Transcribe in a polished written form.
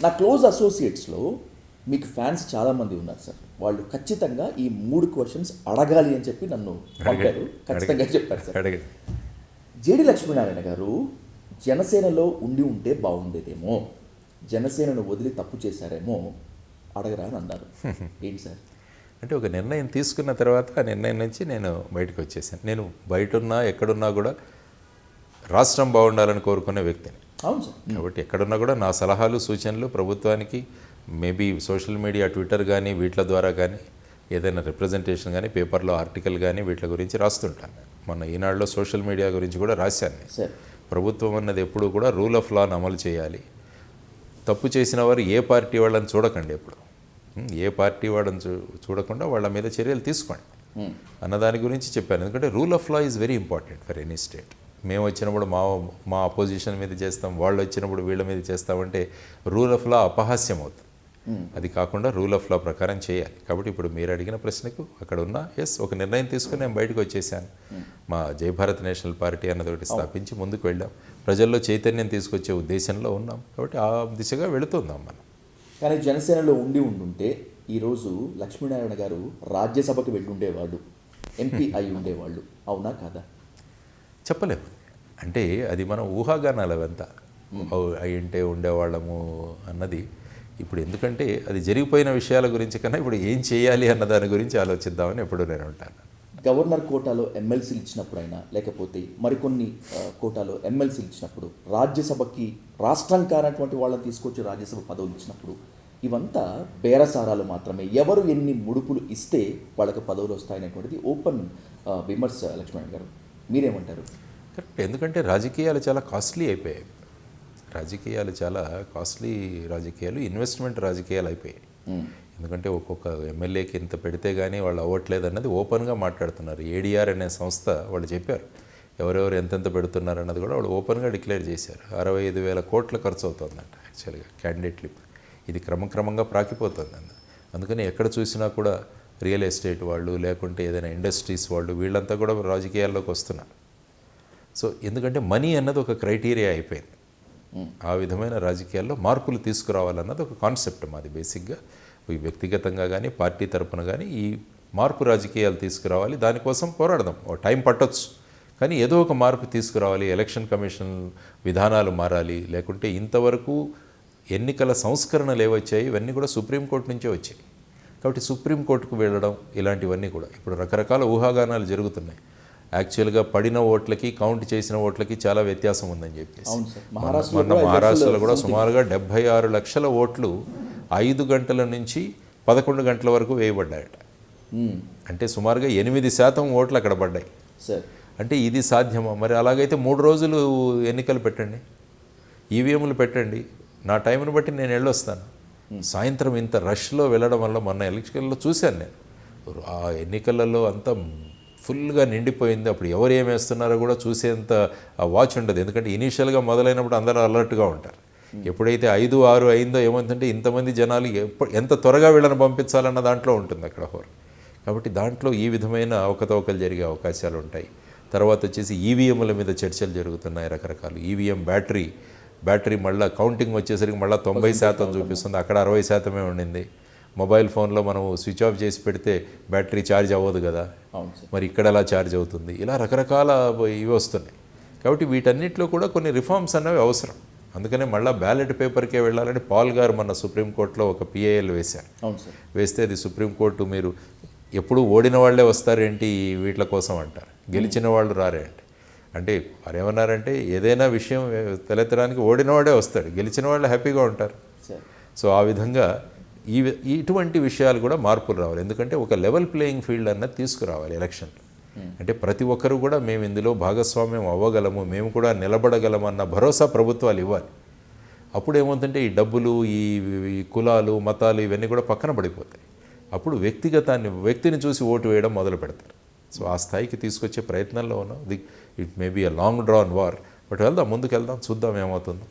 నా క్లోజ్ అసోసియేట్స్లో మీకు ఫ్యాన్స్ చాలామంది ఉన్నారు సార్. వాళ్ళు ఖచ్చితంగా ఈ 3 క్వశ్చన్స్ అడగాలి అని చెప్పి నన్ను పంపారు. ఖచ్చితంగా చెప్పారు సార్. జేడి లక్ష్మీనారాయణ గారు జనసేనలో ఉంటే బాగుండేదేమో, జనసేనను వదిలి తప్పు చేశారేమో, అడగరా అని అన్నారు. ఏంటి సార్? అంటే ఒక నిర్ణయం తీసుకున్న తర్వాత ఆ నిర్ణయం నుంచి నేను బయటకు వచ్చేసాను. నేను బయటున్నా ఎక్కడున్నా కూడా రాష్ట్రం బాగుండాలని కోరుకునే వ్యక్తిని. అవును సార్. కాబట్టి ఎక్కడున్నా కూడా నా సలహాలు సూచనలు ప్రభుత్వానికి మేబీ సోషల్ మీడియా ట్విట్టర్ కానీ వీటి ద్వారా కానీ ఏదైనా రిప్రజెంటేషన్ కానీ పేపర్లో ఆర్టికల్ కానీ వీటి గురించి రాస్తుంటాను. మొన్న ఈనాడులో సోషల్ మీడియా గురించి కూడా రాశాను నేను. ప్రభుత్వం అన్నది ఎప్పుడూ కూడా రూల్ ఆఫ్ లాను అమలు చేయాలి. తప్పు చేసిన వారు ఏ పార్టీ వాళ్ళని చూడకండి, ఎప్పుడు ఏ పార్టీ వాళ్ళని చూడకుండా వాళ్ళ మీద చర్యలు తీసుకోండి అన్నదాని గురించి చెప్పాను. ఎందుకంటే rule of law is very important for any state. మేము వచ్చినప్పుడు మా అపోజిషన్ మీద చేస్తాం, వాళ్ళు వచ్చినప్పుడు వీళ్ళ మీద చేస్తామంటే రూల్ ఆఫ్ లా అపహాస్యం అవుతుంది. అది కాకుండా రూల్ ఆఫ్ లా ప్రకారం చేయాలి. కాబట్టి ఇప్పుడు మీరు అడిగిన ప్రశ్నకు అక్కడ ఉన్న ఒక నిర్ణయం తీసుకుని నేను బయటకు వచ్చేసాను. మా జై భారత్ నేషనల్ పార్టీ అన్నది ఒకటి స్థాపించి ముందుకు వెళ్ళాం. ప్రజల్లో చైతన్యం తీసుకొచ్చే ఉద్దేశంలో ఉన్నాం. కాబట్టి ఆ దిశగా వెళుతున్నాం మనం. కానీ జనసేనలో ఉండుంటే ఈరోజు లక్ష్మీనారాయణ గారు రాజ్యసభకు వెళ్ళి ఉండేవాడు, ఎంపీ అయి ఉండేవాళ్ళు. అవునా కాదా? చెప్పలేము. అంటే అది మనం ఊహాగానాలు అవంతా అయ్యింటే ఉండేవాళ్ళము అన్నది. ఇప్పుడు ఎందుకంటే అది జరిగిపోయిన విషయాల గురించి కన్నా ఇప్పుడు ఏం చేయాలి అన్న దాని గురించి ఆలోచిద్దామని ఎప్పుడు నేను ఉంటాను. గవర్నర్ కోటాలో ఎమ్మెల్సీలు ఇచ్చినప్పుడైనా లేకపోతే మరికొన్ని కోటాలో ఎమ్మెల్సీలు ఇచ్చినప్పుడు, రాజ్యసభకి రాష్ట్రం కానటువంటి వాళ్ళని తీసుకొచ్చి రాజ్యసభ పదవులు ఇచ్చినప్పుడు ఇవంతా బేరసారాలు మాత్రమే. ఎవరు ఎన్ని ముడుపులు ఇస్తే వాళ్ళకి పదవులు వస్తాయనేటువంటిది ఓపెన్ విమర్శ. లక్ష్మణ్ గారు మీరేమంటారు? కరెక్ట్. ఎందుకంటే రాజకీయాలు చాలా కాస్ట్లీ అయిపోయాయి. రాజకీయాలు చాలా కాస్ట్లీ రాజకీయాలు, ఇన్వెస్ట్మెంట్ రాజకీయాలు అయిపోయాయి. ఎందుకంటే ఒక్కొక్క ఎమ్మెల్యేకి ఇంత పెడితే కానీ వాళ్ళు అవ్వట్లేదు అన్నది ఓపెన్గా మాట్లాడుతున్నారు. ఏడీఆర్ అనే సంస్థ వాళ్ళు చెప్పారు ఎవరెవరు ఎంతెంత పెడుతున్నారు అన్నది కూడా వాళ్ళు ఓపెన్గా డిక్లేర్ చేశారు. 65,000 కోట్ల ఖర్చు అవుతుందంట యాక్చువల్గా క్యాండిడేట్లు. ఇది క్రమక్రమంగా ప్రాకిపోతుంది. అందుకని ఎక్కడ చూసినా కూడా రియల్ ఎస్టేట్ వాళ్ళు లేకుంటే ఏదైనా ఇండస్ట్రీస్ వాళ్ళు వీళ్ళంతా కూడా రాజకీయాల్లోకి వస్తున్నారు. సో ఎందుకంటే మనీ అన్నది ఒక క్రైటీరియా అయిపోయింది. ఆ విధమైన రాజకీయాల్లో మార్పులు తీసుకురావాలన్నది ఒక కాన్సెప్ట్ మాది. బేసిక్గా వ్యక్తిగతంగా కానీ పార్టీ తరపున కానీ ఈ మార్పు రాజకీయాలు తీసుకురావాలి. దానికోసం పోరాడదాం. ఓ టైం పట్టొచ్చు, కానీ ఏదో ఒక మార్పు తీసుకురావాలి. ఎలక్షన్ కమిషన్ విధానాలు మారాలి. లేకుంటే ఇంతవరకు ఎన్నికల సంస్కరణలు ఏవచ్చాయి ఇవన్నీ కూడా సుప్రీంకోర్టు నుంచే వచ్చాయి. కాబట్టి సుప్రీంకోర్టుకు వెళ్ళడం ఇలాంటివన్నీ కూడా ఇప్పుడు రకరకాల ఊహాగానాలు జరుగుతున్నాయి. యాక్చువల్గా పడిన ఓట్లకి కౌంట్ చేసిన ఓట్లకి చాలా వ్యత్యాసం ఉందని చెప్పేసి మొన్న మహారాష్ట్రలో కూడా సుమారుగా 76 లక్షల ఓట్లు 5 గంటల నుంచి 11 గంటల వరకు వేయబడ్డాయట. అంటే సుమారుగా 8% ఓట్లు అక్కడ పడ్డాయి. అంటే ఇది సాధ్యమా? మరి అలాగైతే 3 రోజులు ఎన్నికలు పెట్టండి, ఈవీఎంలు పెట్టండి, నా టైంను బట్టి నేను వెళ్ళొస్తాను. సాయంత్రం ఇంత రష్లో వెళ్ళడం వల్ల మొన్న ఎలక్షన్లో చూశాను నేను. ఆ ఎన్నికలలో అంతా ఫుల్గా నిండిపోయింది. అప్పుడు ఎవరు ఏమేస్తున్నారో కూడా చూసేంత వాచ్ ఉండదు. ఎందుకంటే ఇనీషియల్గా మొదలైనప్పుడు అందరూ అలర్ట్గా ఉంటారు. ఎప్పుడైతే 5, 6 అయిందో ఏమవుతుందంటే ఇంతమంది జనాలు ఎంత త్వరగా వీళ్ళని పంపించాలన్న దాంట్లో ఉంటుంది అక్కడ హోర్. కాబట్టి దాంట్లో ఈ విధమైన అవకతవకలు జరిగే అవకాశాలు ఉంటాయి. తర్వాత వచ్చేసి ఈవీఎంల మీద చర్చలు జరుగుతున్నాయి రకరకాలు. ఈవీఎం బ్యాటరీ మళ్ళీ కౌంటింగ్ వచ్చేసరికి మళ్ళీ 90% చూపిస్తుంది, అక్కడ 60% ఉండింది. మొబైల్ ఫోన్లో మనం స్విచ్ ఆఫ్ చేసి పెడితే బ్యాటరీ ఛార్జ్ అవ్వదు కదా, మరి ఇక్కడ ఎలా ఛార్జ్ అవుతుంది? ఇలా రకరకాల ఇవి వస్తున్నాయి. కాబట్టి వీటన్నిటిలో కూడా కొన్ని రిఫార్మ్స్ అనేవి అవసరం. అందుకనే మళ్ళీ బ్యాలెట్ పేపర్కే వెళ్ళాలని పాల్ గారు మన సుప్రీంకోర్టులో ఒక పిఐఎల్ వేశారు. వేస్తే అది సుప్రీంకోర్టు మీరు ఎప్పుడు ఓడిన వాళ్ళే వస్తారేంటి వీటి కోసం అంటారు, గెలిచిన వాళ్ళు రారేంటి అంటే వారు ఏమన్నారంటే ఏదైనా విషయం తలెత్తడానికి ఓడినవాడే వస్తాడు, గెలిచిన వాళ్ళు హ్యాపీగా ఉంటారు. సో ఆ విధంగా ఇటువంటి విషయాలు కూడా మార్పులు రావాలి. ఎందుకంటే ఒక లెవెల్ ప్లేయింగ్ ఫీల్డ్ అన్నది తీసుకురావాలి ఎలక్షన్లో. అంటే ప్రతి ఒక్కరు కూడా మేము ఇందులో భాగస్వామ్యం అవ్వగలము, మేము కూడా నిలబడగలము అన్న భరోసా ప్రభుత్వాలు ఇవ్వాలి. అప్పుడు ఏమవుతుందంటే ఈ డబ్బులు, ఈ కులాలు, మతాలు ఇవన్నీ కూడా పక్కన పడిపోతాయి. అప్పుడు వ్యక్తిని చూసి ఓటు వేయడం మొదలు పెడతారు. సో ఆ స్థాయికి తీసుకొచ్చే ప్రయత్నంలో ఉన్నాం. It may be a long drawn war, but ముందుకు వెళ్దాం, చూద్దాం ఏమవుతుందో.